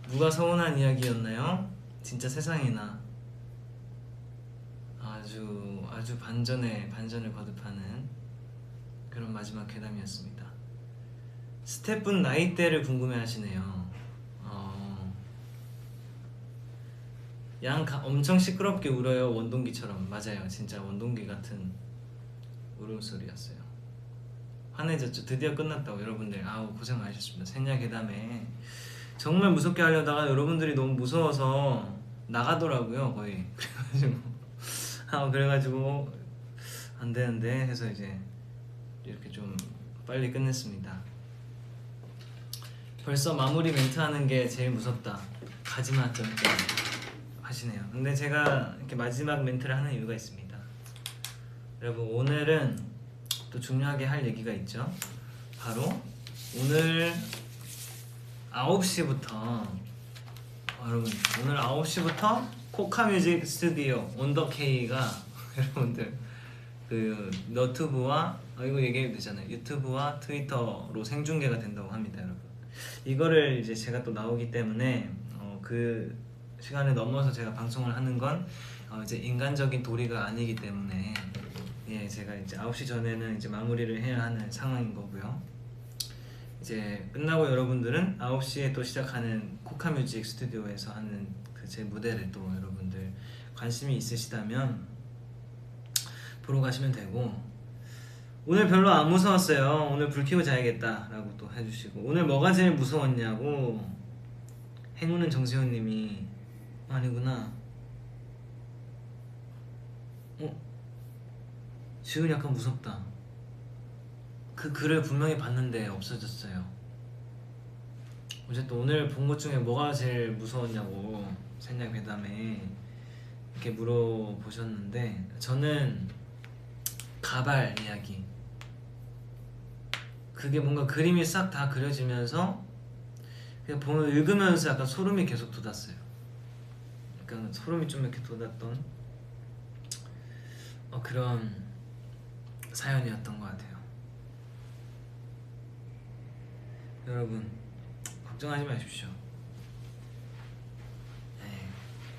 누가 서운한 이야기였나요? 진짜 세상에나 아주 반전을 거듭하는 그런 마지막 괴담이었습니다. 스태프분 나이대를 궁금해하시네요. 엄청 시끄럽게 울어요. 원동기처럼. 맞아요, 진짜 원동기 같은 울음소리였어요. 환해졌죠. 드디어 끝났다고. 여러분들 고생 많으셨습니다. 생야괴담에 정말 무섭게 하려다가 여러분들이 너무 무서워서 나가더라고요, 거의. 그래가지고 안 되는데 해서 이제 이렇게 좀 빨리 끝냈습니다. 벌써 마무리 멘트 하는 게 제일 무섭다. 가지마 좀 하시네요. 근데 제가 이렇게 마지막 멘트를 하는 이유가 있습니다. 여러분, 오늘은 또 중요하게 할 얘기가 있죠. 바로 오늘 9시부터 여러분, 오늘 9시부터 코카뮤직 스튜디오 원더케이가 여러분들 그 너튜브와 이거 얘기해도 되잖아요. 유튜브와 트위터로 생중계가 된다고 합니다, 여러분. 이거를 이제 제가 또 나오기 때문에 그 시간을 넘어서 제가 방송을 하는 건 이제 인간적인 도리가 아니기 때문에 제가 이제 9시 전에는 이제 마무리를 해야 하는 상황인 거고요. 이제 끝나고 여러분들은 9시에 또 시작하는 코카뮤직 스튜디오에서 하는 그 제 무대를 또 여러분들 관심이 있으시다면 보러 가시면 되고, 오늘 별로 안 무서웠어요. 오늘 불 켜고 자야겠다 라고 또 해주시고, 오늘 뭐가 제일 무서웠냐고 행운은 정세훈님이 아니구나. 지금 약간 무섭다. 그 글을 분명히 봤는데 없어졌어요. 어쨌든 오늘 본 것 중에 뭐가 제일 무서웠냐고 생야괴담에 이렇게 물어보셨는데, 저는 가발 이야기. 그게 뭔가 그림이 싹 다 그려지면서 그냥 보면 읽으면서 약간 소름이 계속 돋았어요. 약간 소름이 좀 이렇게 돋았던 그런 사연이었던 것 같아요. 여러분, 걱정하지 마십시오.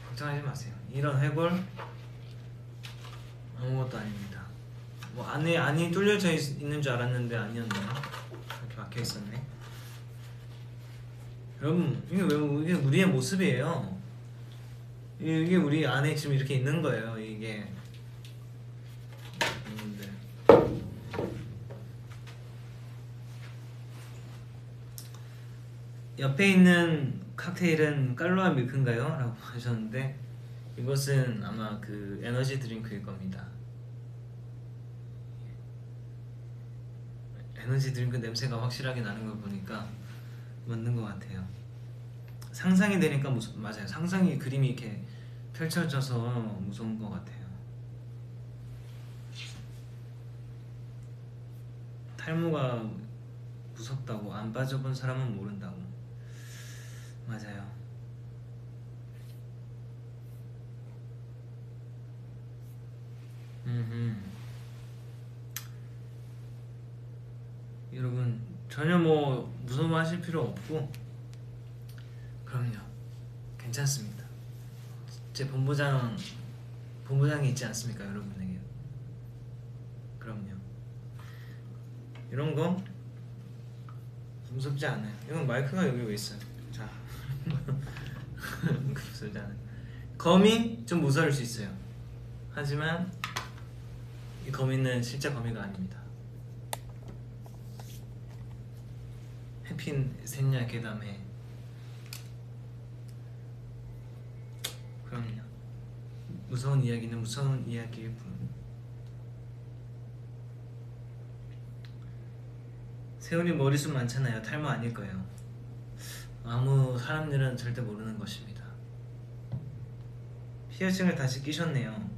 걱정하지 마세요. 이런 해골 아무것도 아닙니다. 뭐 안이 뚫려져 있는 줄 알았는데 아니었네요. 이렇게 막혀 있었네. 여러분, 이게 우리의 모습이에요. 이게 우리 안에 지금 이렇게 있는 거예요. 이게 옆에 있는 칵테일은 깔로아 밀크인가요? 라고 하셨는데 이것은 아마 그 에너지 드링크일 겁니다. 에너지 드링크 냄새가 확실하게 나는 걸 보니까 맞는 것 같아요. 상상이 되니까 맞아요. 상상이 그림이 이렇게 펼쳐져서 무서운 것 같아요. 탈모가 무섭다고 안 빠져본 사람은 모른다고. 맞아요. 여러분 전혀 뭐 무서워하실 필요 없고 그럼요 괜찮습니다. 제 본부장이 있지 않습니까 여러분에게. 그럼요 이런 거 무섭지 않아요. 이건 마이크가 여기 왜 있어요? 자 무섭지 않아요. 거미 좀 무서울 수 있어요. 하지만 이 거미는 실제 거미가 아닙니다. 해핀 셋냐 괴담해. 그럼요 무서운 이야기는 무서운 이야기일 뿐. 세훈이 머리숱 많잖아요. 탈모 아닐 거예요. 아무 사람 일은 절대 모르는 것입니다. 피어싱을 다시 끼셨네요.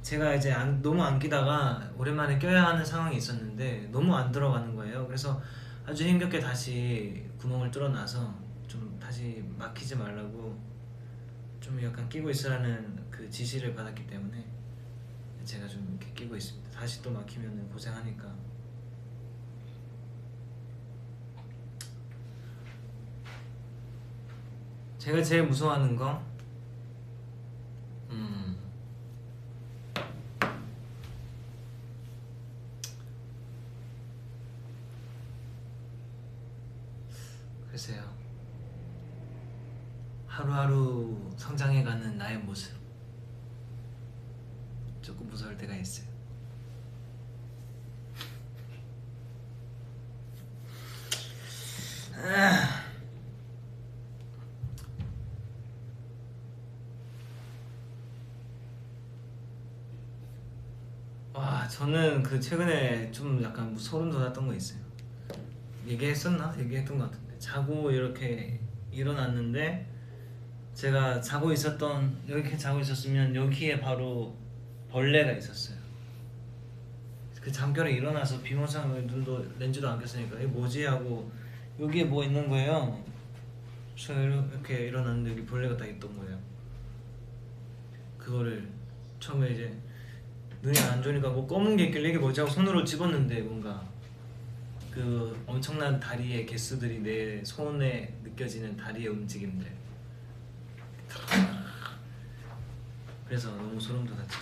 제가 이제 너무 안 끼다가 오랜만에 껴야 하는 상황이 있었는데 너무 안 들어가는 거예요. 그래서 아주 힘겹게 다시 구멍을 뚫어놔서 좀 다시 막히지 말라고 좀 약간 끼고 있으라는 그 지시를 받았기 때문에 제가 좀 이렇게 끼고 있습니다. 다시 또 막히면 고생하니까. 제가 제일 무서워하는 거 글쎄요 하루하루 성장해가는 나의 모습 조금 무서울 때가 있어요. 와 저는 그 최근에 좀 약간 소름 돋았던 거 있어요. 얘기했었나? 얘기했던 것 같은데 자고 이렇게 일어났는데 제가 이렇게 자고 있었으면 여기에 바로 벌레가 있었어요. 그 잠결에 일어나서 비몽사몽 눈도 렌즈도 안 꼈으니까 이게 뭐지 하고 여기에 뭐 있는 거예요. 저 이렇게 일어났는데 여기 벌레가 딱 있던 거예요. 그거를 처음에 이제 눈이 안 좋으니까 뭐 검은 게 있길래 이게 뭐지 하고 손으로 집었는데 뭔가 그 엄청난 다리의 개수들이 내 손에 느껴지는 다리의 움직임들. 그래서 너무 소름 돋았죠.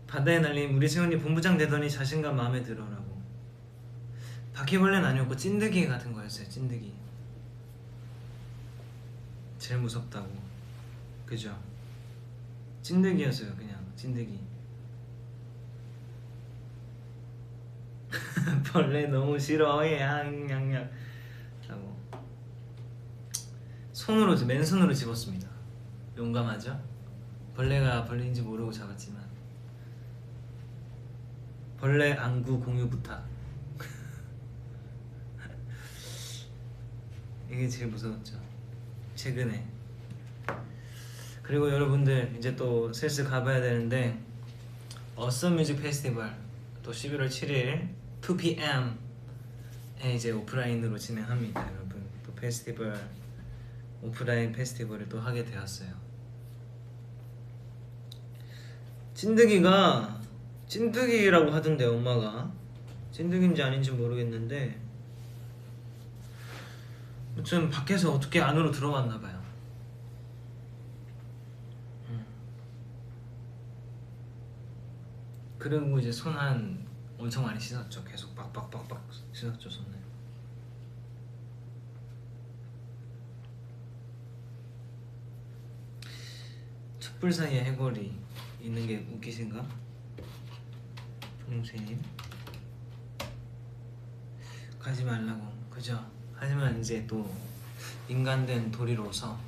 바다의 날림 우리 세훈이 본부장 되더니 자신감 마음에 들어라고. 바퀴벌레는 아니었고 찐득이 같은 거였어요. 찐득이 제일 무섭다고. 그죠? 찐득이였어요. 그냥 찐득이. 벌레 너무 싫어해 양양양 하고 맨손으로 집었습니다. 용감하죠? 벌레가 벌레인지 모르고 잡았지만 벌레 안구 공유 부탁. 이게 제일 무서웠죠 최근에. 그리고 여러분들 이제 또 슬슬 가봐야 되는데 어썸 뮤직 페스티벌 또 11월 7일 2pm에 이제 오프라인으로 진행합니다. 여러분 또 페스티벌 오프라인 페스티벌을 또 하게 되었어요. 찐득이라고 하던데 엄마가 찐득인지 아닌지 모르겠는데 아무튼 밖에서 어떻게 안으로 들어왔나봐요. 그리고 이제 손 엄청 많이 씻었죠. 계속 빡빡빡빡 씻었죠 손을. 숯불 사이에 해골이 있는 게 웃기신가? 동생님 가지 말라고, 그죠? 하지만 이제 또 인간된 도리로서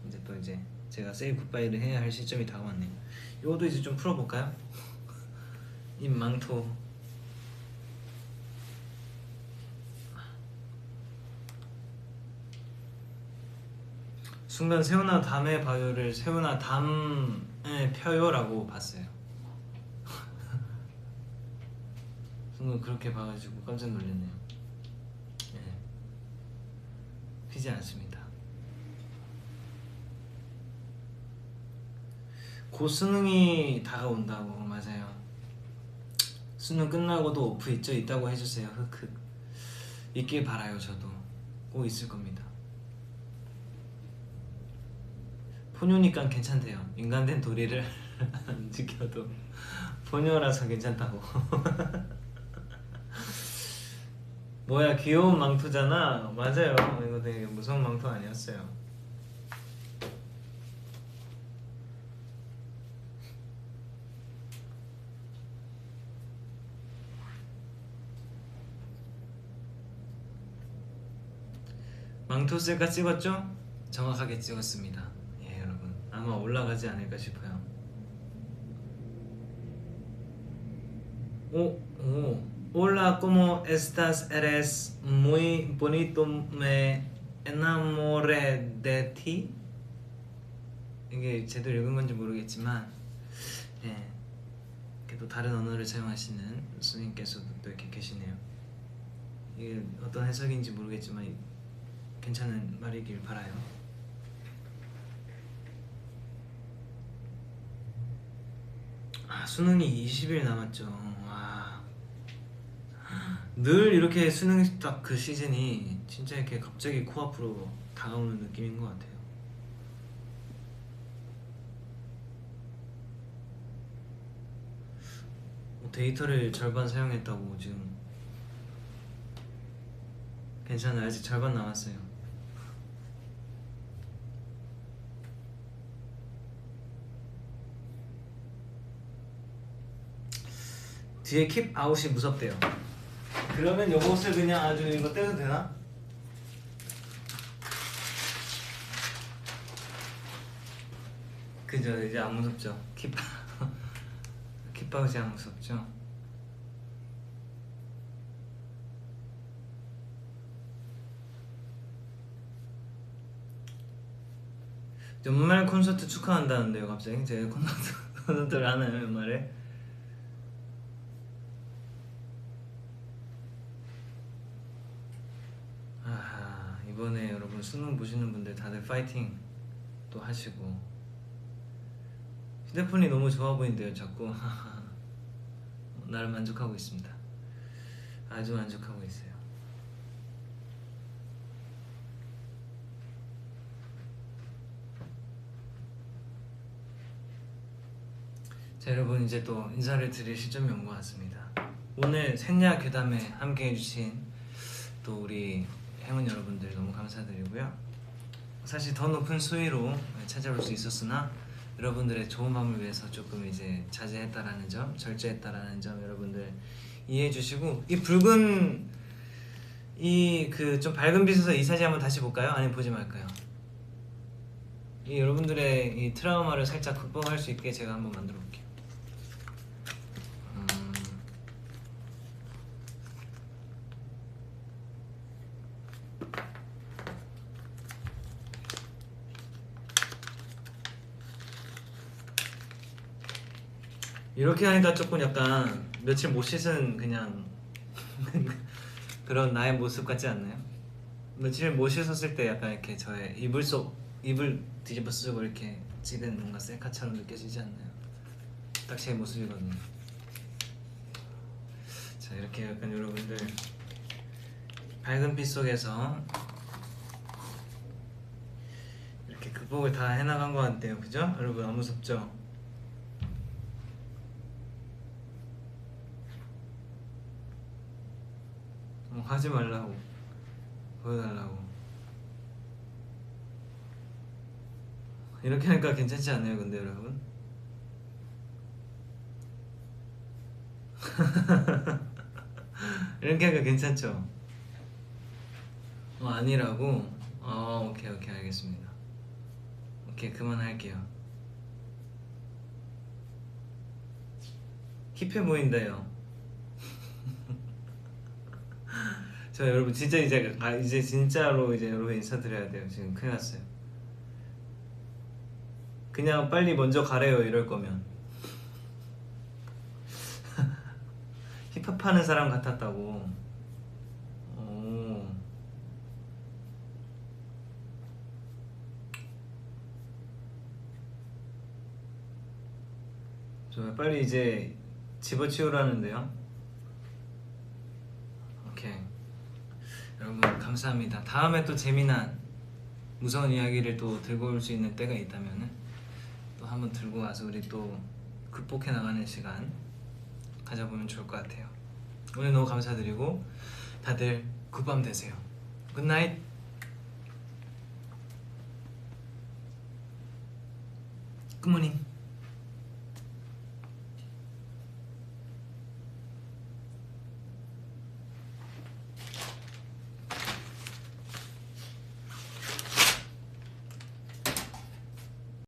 이제 또 이제 제가 세이 굿바이를 해야 할 시점이 다가왔네요. 이것도 이제 좀 풀어볼까요? 이 망토. 순간 세훈아 담에 봐요를 세훈아 담에 펴요라고 봤어요. 순간 그렇게 봐가지고 깜짝 놀랐네요. 네. 피지 않습니다. 곧 수능이 다가온다고. 맞아요. 수능 끝나고도 오프 있다고 해주세요. 흑흑. 있길 바라요. 저도 꼭 있을 겁니다. 포뇨니까 괜찮대요. 인간된 도리를 안 지켜도 포뇨라서 괜찮다고. 뭐야, 귀여운 망토잖아. 맞아요. 이거 되게 무서운 망토 아니었어요. 망토 셀카 찍었죠? 정확하게 찍었습니다. 예, 여러분 아마 올라가지 않을까 싶어요. Hola, ¿cómo estás? Eres muy bonito. Me enamoré de ti. 이게 제대로 읽은 건지 모르겠지만, 예, 또 다른 언어를 사용하시는 스님께서도 또 이렇게 계시네요. 이게 어떤 해석인지 모르겠지만 괜찮은 말이길 바라요. 수능이 20일 남았죠. 와. 늘 이렇게 수능 딱 그 시즌이 진짜 이렇게 갑자기 코앞으로 다가오는 느낌인 것 같아요. 데이터를 절반 사용했다고 지금. 괜찮아요. 아직 절반 남았어요. 뒤에 킵 아웃이 무섭대요. 그러면 요것을 그냥 아주 이거 떼도 되나? 그죠? 이제 안 무섭죠? 킵 아웃이 안 무섭죠? 연말 콘서트 축하한다는데요. 갑자기 제가 콘서트를 하나요 연말에? 아하, 이번에 여러분 수능 보시는 분들 다들 파이팅 또 하시고. 휴대폰이 너무 좋아 보인대요 자꾸. 나를 만족하고 있습니다. 아주 만족하고 있어요. 자, 여러분 이제 또 인사를 드릴 시점이 온 것 같습니다. 오늘 생야 괴담에 함께 해주신 또 우리 행운 여러분들 너무 감사드리고요. 사실 더 높은 수위로 찾아올 수 있었으나 여러분들의 좋은 마음을 위해서 조금 이제 자제했다라는 점, 절제했다라는 점 여러분들 이해해 주시고, 이 붉은 이 그 좀 밝은 빛에서 이 사진 한번 다시 볼까요? 아니면 보지 말까요? 이 여러분들의 이 트라우마를 살짝 극복할 수 있게 제가 한번 만들어 볼게요. 이렇게 하니까 조금 약간 며칠 못 씻은 그냥 그런 나의 모습 같지 않나요? 며칠 못 씻었을 때 약간 이렇게 저의 이불 뒤집어 쓰고 이렇게 찍은 뭔가 셀카처럼 느껴지지 않나요? 딱 제 모습이거든요. 자, 이렇게 약간 여러분들 밝은 빛 속에서 이렇게 극복을 다 해나간 것 같아요. 그죠? 여러분 안 무섭죠? 하지 말라고, 보여달라고. 이렇게 하니까 괜찮지 않나요, 근데 여러분? 이렇게 하니까 괜찮죠? 아니라고? 오케이 오케이 알겠습니다. 오케이 그만할게요. 힙해 보인다요. 저 여러분 진짜 이제 진짜로 이제 여러분 인사드려야 돼요. 지금 큰일 났어요. 그냥 빨리 먼저 가래요 이럴 거면. 힙합하는 사람 같았다고. 오. 저 빨리 이제 집어치우라는데요. 오케이. 여러분 감사합니다. 다음에 또 재미난 무서운 이야기를 또 들고 올 수 있는 때가 있다면은 또 한번 들고 와서 우리 또 극복해 나가는 시간 가져보면 좋을 것 같아요. 오늘 너무 감사드리고 다들 굿밤 되세요. 굿나잇. 굿모닝.